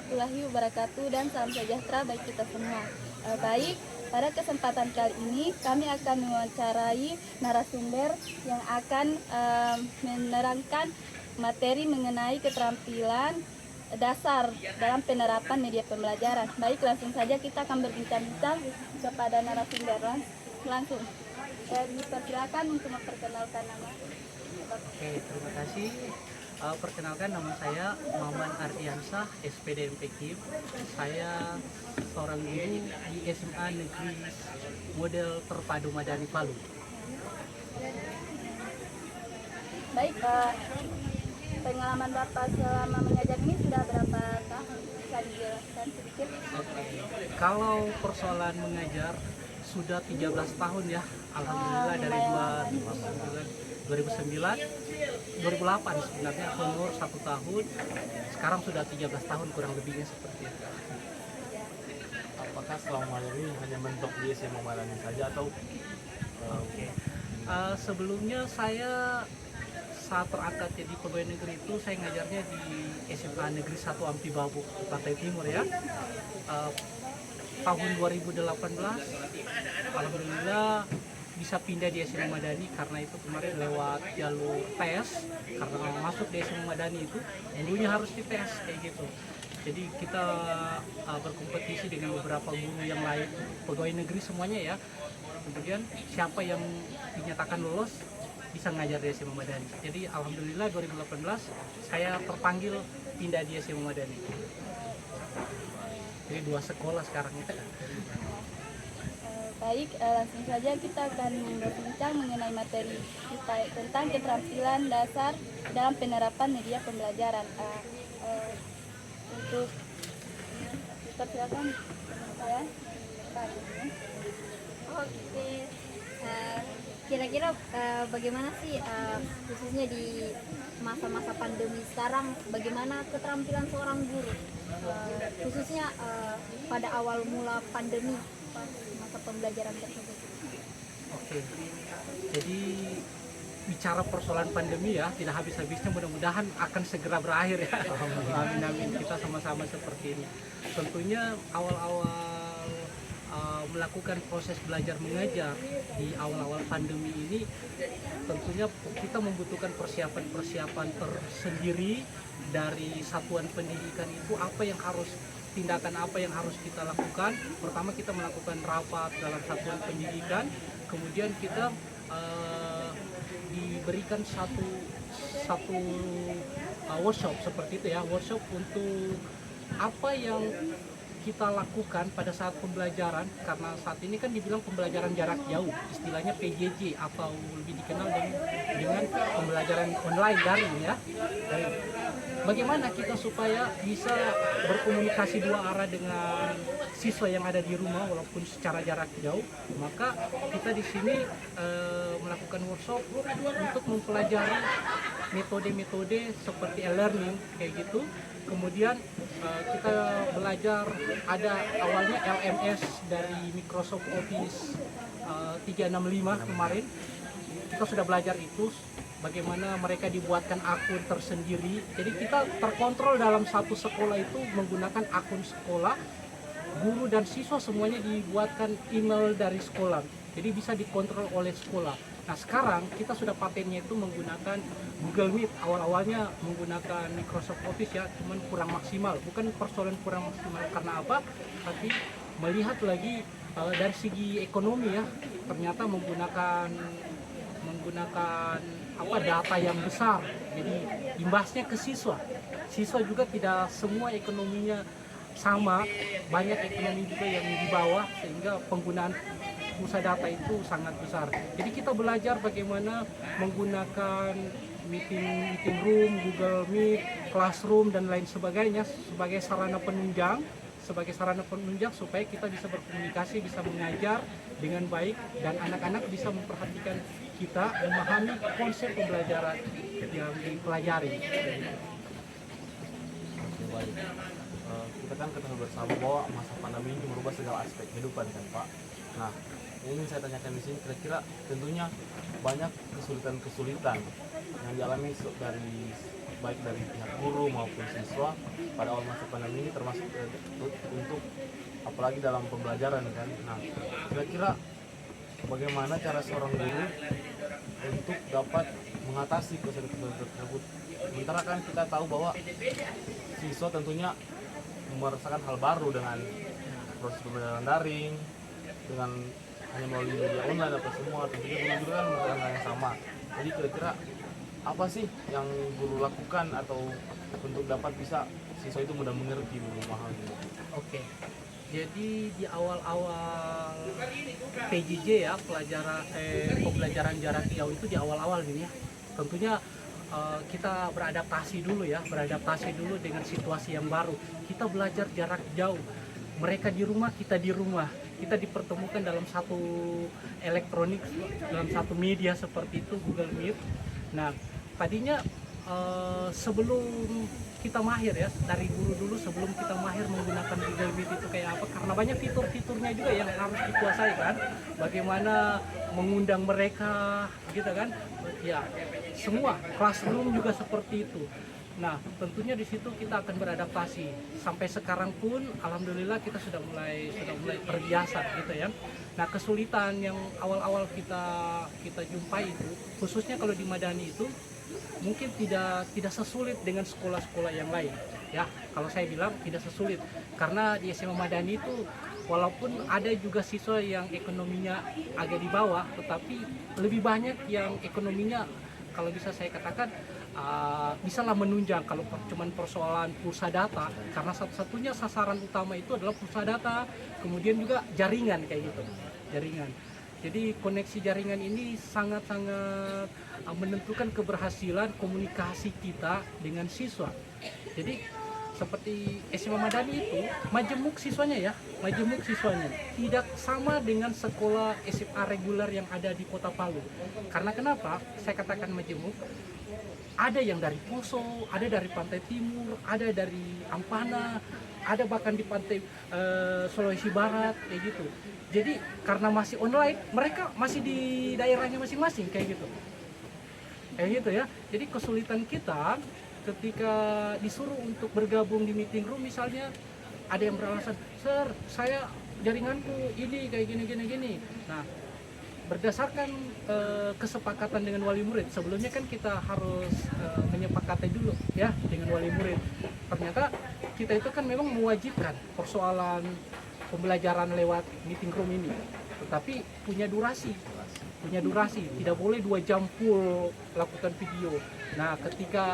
warahmatullahi wabarakatuh dan salam sejahtera bagi kita semua. Baik, pada kesempatan kali ini kami akan mewawancarai narasumber yang akan menerangkan materi mengenai keterampilan dasar dalam penerapan media pembelajaran. Baik, langsung saja kita akan berbincang-bincang kepada narasumber langsung. Dipersilakan untuk memperkenalkan nama. Oke, terima kasih. Perkenalkan, nama saya Maman Ardiansah, SPDMP KIM. Saya seorang guru di SMA Negeri Model Terpadu Madani Palu. Baik, pengalaman Bapak selama mengajar ini sudah berapa tahun? Bisa dijelaskan sedikit? Oke. Kalau persoalan mengajar sudah 13 tahun ya. Alhamdulillah dari 2008 sebenarnya umur 1 tahun. Sekarang sudah 13 tahun kurang lebihnya seperti itu. Apakah selama ini hanya mentok di SMA Madani saja atau sebelumnya saya saat terangkat jadi pegawai negeri itu saya ngajarnya di SMA Negeri 1 Ampi Babu, Pantai Timur ya. Tahun 2018 alhamdulillah bisa pindah di SMA Madani karena itu kemarin lewat jalur tes, karena masuk di SMA Madani itu dulunya harus dites kayak gitu. Jadi kita berkompetisi dengan beberapa guru yang lain, pegawai negeri semuanya ya. Kemudian siapa yang dinyatakan lolos bisa ngajar di SMA Madani. Jadi alhamdulillah 2018 saya terpanggil pindah di SMA Madani. Jadi 2 sekolah sekarang itu. Baik, langsung saja kita akan berbincang mengenai materi kita tentang keterampilan dasar dalam penerapan media pembelajaran. Untuk silakan saya. Oke, kira-kira bagaimana sih khususnya di masa-masa pandemi sekarang, bagaimana keterampilan seorang guru khususnya pada awal mula pandemi masa pembelajaran tersebut? Oke, jadi bicara persoalan pandemi ya tidak habis-habisnya, mudah-mudahan akan segera berakhir ya. Amin amin, kita sama-sama seperti ini. Tentunya awal-awal melakukan proses belajar mengajar di awal-awal pandemi ini tentunya kita membutuhkan persiapan tersendiri dari satuan pendidikan. Itu apa yang harus tindakan apa yang harus kita lakukan. Pertama kita melakukan rapat dalam satuan pendidikan, kemudian kita diberikan satu workshop seperti itu ya, workshop untuk apa yang kita lakukan pada saat pembelajaran, karena saat ini kan dibilang pembelajaran jarak jauh, istilahnya PJJ atau lebih dikenal dengan pembelajaran online daring ya. Bagaimana kita supaya bisa berkomunikasi dua arah dengan siswa yang ada di rumah walaupun secara jarak jauh, maka kita di sini melakukan workshop untuk mempelajari metode-metode seperti e-learning kayak gitu. Kemudian kita belajar, ada awalnya LMS dari Microsoft Office 365 kemarin. Kita sudah belajar itu, bagaimana mereka dibuatkan akun tersendiri. Jadi kita terkontrol dalam satu sekolah itu menggunakan akun sekolah. Guru dan siswa semuanya dibuatkan email dari sekolah. Jadi bisa dikontrol oleh sekolah. Nah sekarang kita sudah patennya itu menggunakan Google Meet. Awal-awalnya menggunakan Microsoft Office ya, cuman kurang maksimal. Bukan persoalan kurang maksimal karena apa, tapi melihat lagi dari segi ekonomi ya, ternyata menggunakan data yang besar. Jadi imbasnya ke siswa. Siswa juga tidak semua ekonominya sama, banyak ekonomi juga yang di bawah, sehingga penggunaan pusat data itu sangat besar. Jadi kita belajar bagaimana menggunakan meeting room, Google Meet, Classroom dan lain sebagainya sebagai sarana penunjang supaya kita bisa berkomunikasi, bisa mengajar dengan baik, dan anak-anak bisa memperhatikan kita, memahami konsep pembelajaran yang dipelajari. baik? Kita kan ketahui bersama bahwa masa pandemi ini merubah segala aspek kehidupan kan Pak. Nah, yang ingin saya tanyakan di sini, kira-kira tentunya banyak kesulitan-kesulitan yang dialami dari baik dari pihak guru maupun siswa pada awal masa pandemi ini, termasuk untuk apalagi dalam pembelajaran kan. Nah, kira-kira bagaimana cara seorang guru untuk dapat mengatasi kesulitan tersebut? Sementara kan kita tahu bahwa siswa tentunya merasakan hal baru dengan proses pembelajaran daring, dengan hanya melalui media online apa semua, tentunya guru juga kan merasakan hal yang sama. Jadi kira-kira apa sih yang guru lakukan atau untuk dapat bisa siswa itu mudah mengerti, mudah memahami? Oke. Jadi di awal-awal PJJ ya, pembelajaran jarak jauh itu di awal-awal ini ya. Tentunya kita beradaptasi dulu dengan situasi yang baru. Kita belajar jarak jauh. Mereka di rumah, kita di rumah. Kita dipertemukan dalam satu elektronik, dalam satu media seperti itu, Google Meet. Nah, tadinya sebelum kita mahir ya, dari guru dulu sebelum kita mahir menggunakan Google Meet itu kayak apa, karena banyak fitur-fiturnya juga yang harus dikuasai kan, bagaimana mengundang mereka gitu kan ya, semua classroom juga seperti itu. Nah, tentunya di situ kita akan beradaptasi. Sampai sekarang pun alhamdulillah kita sudah mulai terbiasa gitu ya. Nah, kesulitan yang awal-awal kita jumpai itu, khususnya kalau di Madani itu mungkin tidak sesulit dengan sekolah-sekolah yang lain ya. Kalau saya bilang tidak sesulit karena di SMA Madani itu walaupun ada juga siswa yang ekonominya agak di bawah, tetapi lebih banyak yang ekonominya kalau bisa saya katakan bisalah menunjang. Kalau cuman persoalan pulsa data, karena satu-satunya sasaran utama itu adalah pulsa data, kemudian juga jaringan kayak gitu, jaringan. Jadi koneksi jaringan ini sangat-sangat menentukan keberhasilan komunikasi kita dengan siswa. Jadi seperti SMA Madani itu majemuk siswanya tidak sama dengan sekolah SMA reguler yang ada di Kota Palu. Karena kenapa saya katakan majemuk? Ada yang dari Poso, ada dari Pantai Timur, ada dari Ampana, ada bahkan di pantai Sulawesi Barat kayak gitu. Jadi karena masih online, mereka masih di daerahnya masing-masing kayak gitu ya. Jadi kesulitan kita ketika disuruh untuk bergabung di meeting room, misalnya ada yang beralasan, "Sir, saya jaringanku ini kayak gini." Nah, berdasarkan kesepakatan dengan wali murid, sebelumnya kan kita harus menyepakati dulu ya dengan wali murid. Ternyata kita itu kan memang mewajibkan persoalan pembelajaran lewat meeting room ini, tetapi punya durasi, tidak boleh 2 jam full lakukan video. Nah, ketika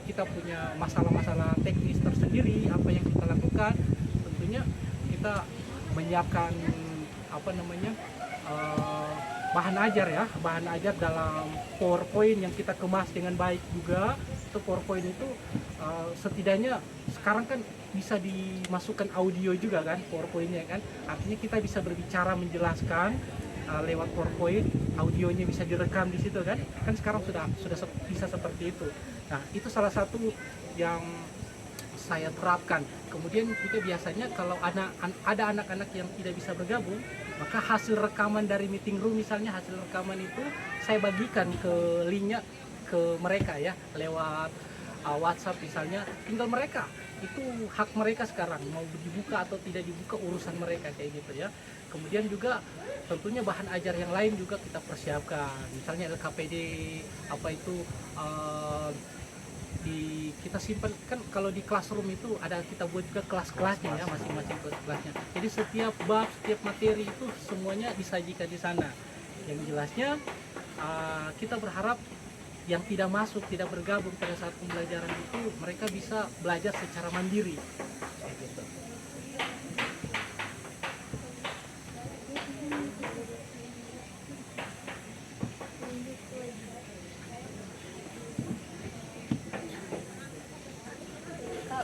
kita punya masalah-masalah teknis tersendiri, apa yang kita lakukan, tentunya kita menyiapkan bahan ajar dalam PowerPoint yang kita kemas dengan baik juga. Itu PowerPoint itu setidaknya sekarang kan bisa dimasukkan audio juga kan PowerPoint-nya kan, artinya kita bisa berbicara menjelaskan lewat PowerPoint, audionya bisa direkam di situ kan sekarang sudah bisa seperti itu. Nah, itu salah satu yang saya terapkan. Kemudian juga biasanya kalau ada anak-anak yang tidak bisa bergabung, maka hasil rekaman dari meeting room, misalnya hasil rekaman itu saya bagikan ke linknya ke mereka ya lewat WhatsApp misalnya. Tinggal mereka, itu hak mereka sekarang mau dibuka atau tidak dibuka, urusan mereka kayak gitu ya. Kemudian juga tentunya bahan ajar yang lain juga kita persiapkan, misalnya LKPD kita simpan kan. Kalau di classroom itu ada, kita buat juga kelas-kelasnya ya, masing-masing kelas-kelasnya. Jadi setiap bab, setiap materi itu semuanya disajikan di sana. Yang jelasnya kita berharap yang tidak bergabung pada saat pembelajaran itu mereka bisa belajar secara mandiri kayak gitu.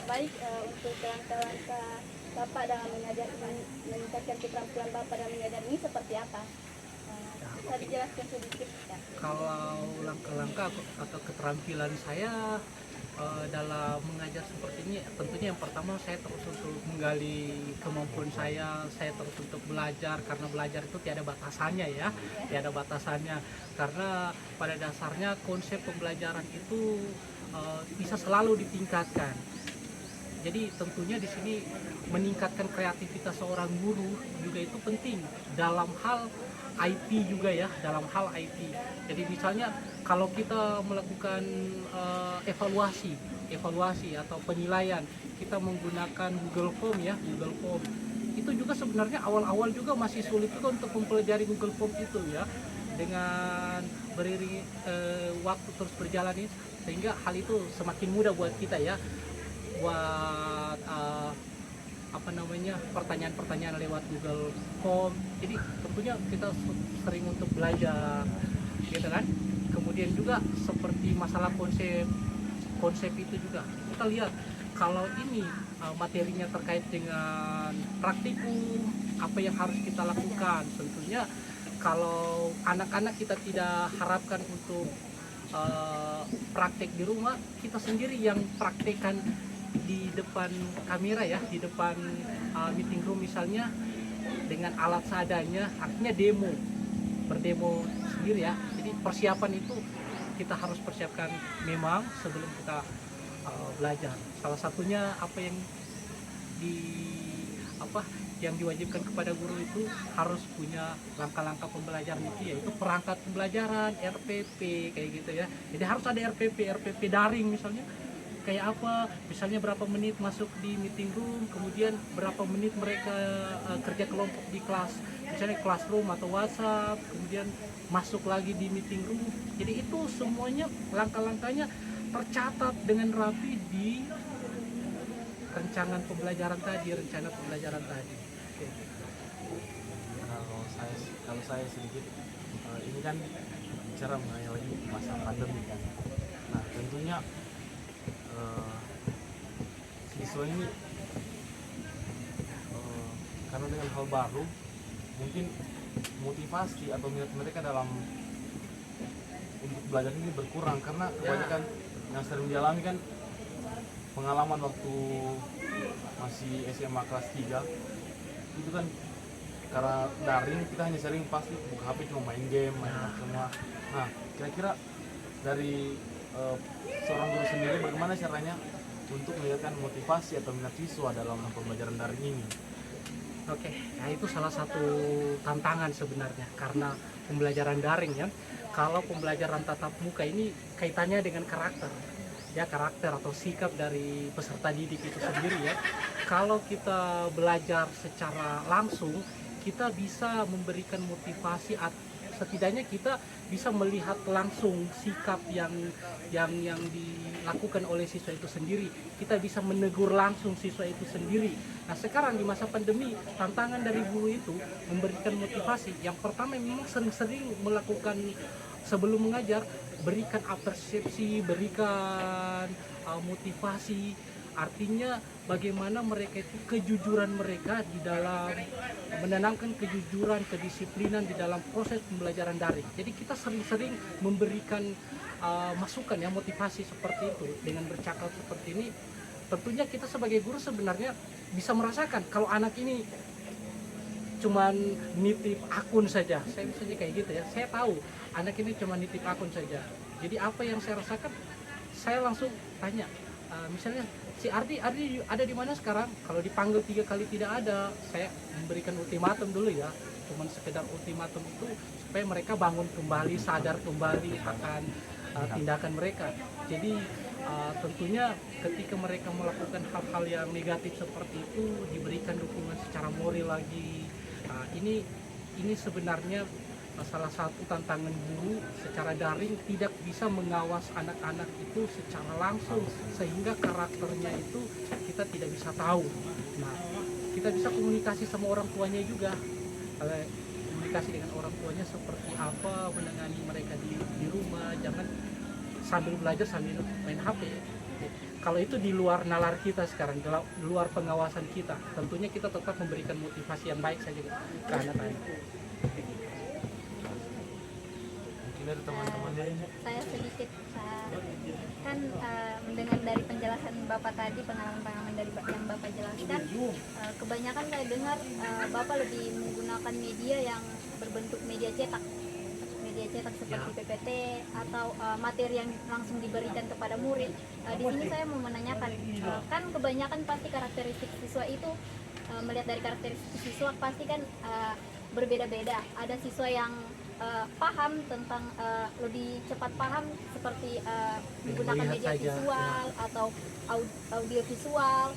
Baik, untuk langkah-langkah Bapak dalam meningkatkan keterampilan Bapak dalam mengajar ini seperti apa? Bisa dijelaskan sedikit ya? Kalau langkah-langkah atau keterampilan saya dalam mengajar seperti ini, tentunya yang pertama saya terus untuk menggali kemampuan saya terus untuk belajar, karena belajar itu tiada batasannya ya, tiada batasannya. Karena pada dasarnya konsep pembelajaran itu bisa selalu ditingkatkan. Jadi tentunya di sini meningkatkan kreativitas seorang guru juga itu penting dalam hal IT juga ya, dalam hal IT. Jadi misalnya kalau kita melakukan evaluasi atau penilaian, kita menggunakan Google Form ya, Google Form. Itu juga sebenarnya awal-awal juga masih sulit juga untuk mempelajari Google Form itu ya. Dengan beriring waktu terus berjalan ini, sehingga hal itu semakin mudah buat kita ya, buat pertanyaan-pertanyaan lewat Google Form. Jadi tentunya kita sering untuk belajar gitu kan. Kemudian juga seperti masalah konsep itu juga kita lihat kalau ini materinya terkait dengan praktikum, apa yang harus kita lakukan. Tentunya kalau anak-anak kita tidak harapkan untuk praktek di rumah, kita sendiri yang praktekkan di depan kamera ya, di depan meeting room misalnya dengan alat seadanya, artinya berdemo sendiri ya. Jadi persiapan itu kita harus persiapkan memang sebelum kita belajar. Salah satunya yang diwajibkan kepada guru itu harus punya langkah-langkah pembelajaran itu, yaitu perangkat pembelajaran, RPP kayak gitu ya. Jadi harus ada RPP daring misalnya. Kayak apa, misalnya berapa menit masuk di meeting room, kemudian berapa menit mereka kerja kelompok di kelas, misalnya classroom atau WhatsApp, kemudian masuk lagi di meeting room. Jadi itu semuanya langkah-langkahnya tercatat dengan rapi di rencana pembelajaran tadi. Oke. Kalau saya sedikit, ini kan bicara mengenai lagi masa pandemi kan. Nah tentunya siswa ini karena dengan hal baru mungkin motivasi atau minat mereka dalam untuk belajar ini berkurang, karena kebanyakan yang sering dialami kan pengalaman waktu masih SMA kelas 3 itu kan karena daring kita hanya sering pasti buka HP cuma main game, main semua. Nah kira-kira dari seorang guru sendiri bagaimana caranya untuk meningkatkan motivasi atau minat siswa dalam pembelajaran daring ini? Oke, nah itu salah satu tantangan sebenarnya karena pembelajaran daring ya. Kalau pembelajaran tatap muka ini kaitannya dengan karakter atau sikap dari peserta didik itu sendiri ya. Kalau kita belajar secara langsung, kita bisa memberikan motivasi, setidaknya kita bisa melihat langsung sikap yang dilakukan oleh siswa itu sendiri. Kita bisa menegur langsung siswa itu sendiri. Nah sekarang di masa pandemi, tantangan dari guru itu memberikan motivasi. Yang pertama memang sering-sering melakukan sebelum mengajar, berikan apresiasi, berikan motivasi. Artinya bagaimana mereka itu kejujuran mereka di dalam menanamkan kejujuran, kedisiplinan di dalam proses pembelajaran daring. Jadi kita sering-sering memberikan masukan ya, motivasi seperti itu dengan bercakap seperti ini. Tentunya kita sebagai guru sebenarnya bisa merasakan kalau anak ini cuman nitip akun saja, saya misalnya kayak gitu ya, saya tahu anak ini cuma nitip akun saja. Jadi apa yang saya rasakan, saya langsung tanya, misalnya si Ardi ada di mana sekarang? Kalau dipanggil 3 kali tidak ada, saya memberikan ultimatum dulu ya, cuman sekedar ultimatum itu supaya mereka bangun kembali, sadar kembali akan tindakan mereka. Jadi tentunya ketika mereka melakukan hal-hal yang negatif seperti itu, diberikan dukungan secara moral lagi. Ini sebenarnya salah satu tantangan guru secara daring, tidak bisa mengawas anak-anak itu secara langsung sehingga karakternya itu kita tidak bisa tahu. Nah, kita bisa komunikasi sama orang tuanya juga, komunikasi dengan orang tuanya seperti apa menangani mereka di rumah, jangan sambil belajar sambil main HP. Kalau itu di luar nalar kita sekarang, di luar pengawasan kita, tentunya kita tetap memberikan motivasi yang baik saja ke anak-anak. Dari teman-teman saya sedikit kan mendengar dari penjelasan Bapak tadi, pengalaman-pengalaman dari yang Bapak jelaskan, kebanyakan saya dengar Bapak lebih menggunakan media yang berbentuk media cetak media cetak seperti PPT atau materi yang langsung diberikan kepada murid. Di sini saya mau menanyakan, kan kebanyakan pasti karakteristik siswa itu, melihat dari karakteristik siswa pasti kan berbeda-beda. Ada siswa yang paham tentang lebih cepat paham seperti menggunakan Melihat media saja, visual atau audio visual.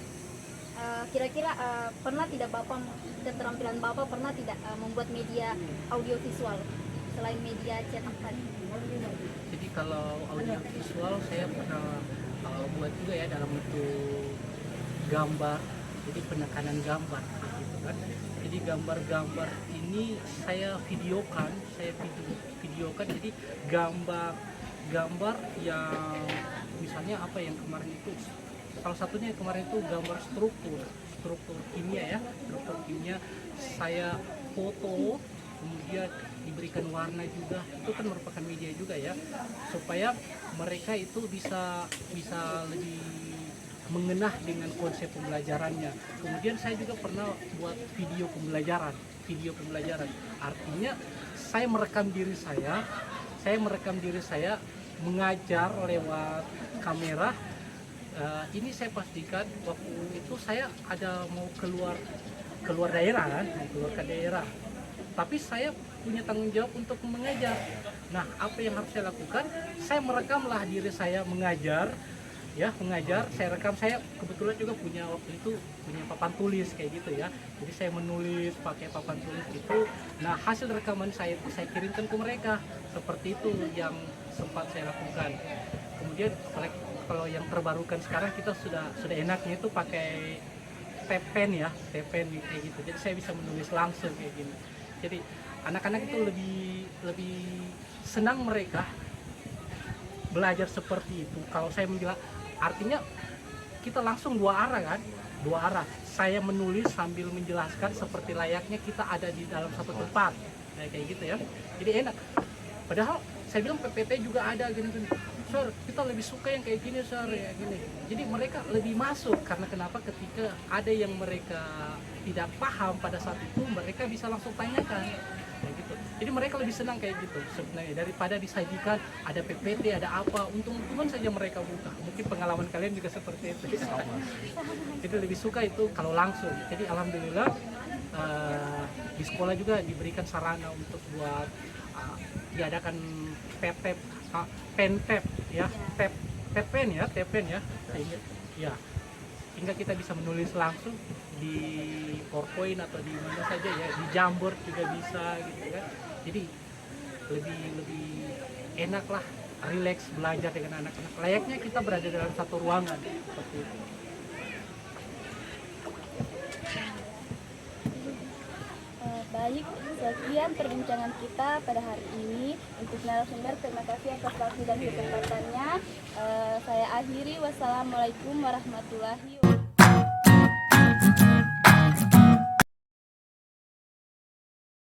Kira-kira pernah tidak Bapak, keterampilan Bapak pernah tidak membuat media audio visual selain media cetak tadi? Jadi kalau audio visual saya pernah buat juga ya dalam bentuk gambar, jadi penekanan gambar gitu kan. Jadi gambar-gambar ini saya videokan, jadi gambar yang misalnya apa yang kemarin itu, salah satunya kemarin itu gambar struktur kimia saya foto, kemudian diberikan warna juga, itu kan merupakan media juga ya, supaya mereka itu bisa lebih mengenah dengan konsep pembelajarannya. Kemudian saya juga pernah buat video pembelajaran. Artinya saya merekam diri saya mengajar lewat kamera. Ini saya pastikan waktu itu saya ada mau keluar daerah kan, mau keluar ke daerah. Tapi saya punya tanggung jawab untuk mengajar. Nah, apa yang harus saya lakukan? Saya merekamlah diri saya mengajar. Saya rekam. Saya kebetulan juga punya waktu itu punya papan tulis kayak gitu ya. Jadi saya menulis pakai papan tulis itu. Nah, hasil rekaman saya itu saya kirimkan ke mereka. Seperti itu yang sempat saya lakukan. Kemudian kalau yang terbarukan sekarang kita sudah enaknya itu pakai pen kayak gitu. Jadi saya bisa menulis langsung kayak gini. Jadi anak-anak itu lebih senang mereka belajar seperti itu. Kalau saya bilang artinya kita langsung dua arah. Saya menulis sambil menjelaskan seperti layaknya kita ada di dalam satu tempat kayak gitu ya. Jadi enak. Padahal saya bilang PPT juga ada gini. Sir, kita lebih suka yang kayak gini, Sir, ya gini. Jadi mereka lebih masuk karena kenapa? Ketika ada yang mereka tidak paham pada saat itu, mereka bisa langsung tanyakan. Kayak gitu. Jadi mereka lebih senang kayak gitu sebenarnya daripada disajikan ada PPT, ada apa, untung-untungan saja mereka buka. Mungkin pengalaman kalian juga seperti itu. Jadi lebih suka itu kalau langsung. Jadi alhamdulillah di sekolah juga diberikan sarana untuk buat diadakan pen sehingga kita bisa menulis langsung di PowerPoint atau di mana saja ya, di Jamboard juga bisa gitu kan. Jadi lebih enak lah, rileks belajar dengan anak-anak, layaknya kita berada dalam satu ruangan seperti itu. Baik, sekian perbincangan kita pada hari ini. Untuk narasumber, terima kasih atas waktu dan kesempatannya. Saya akhiri, wassalamualaikum warahmatullahi wabarakatuh.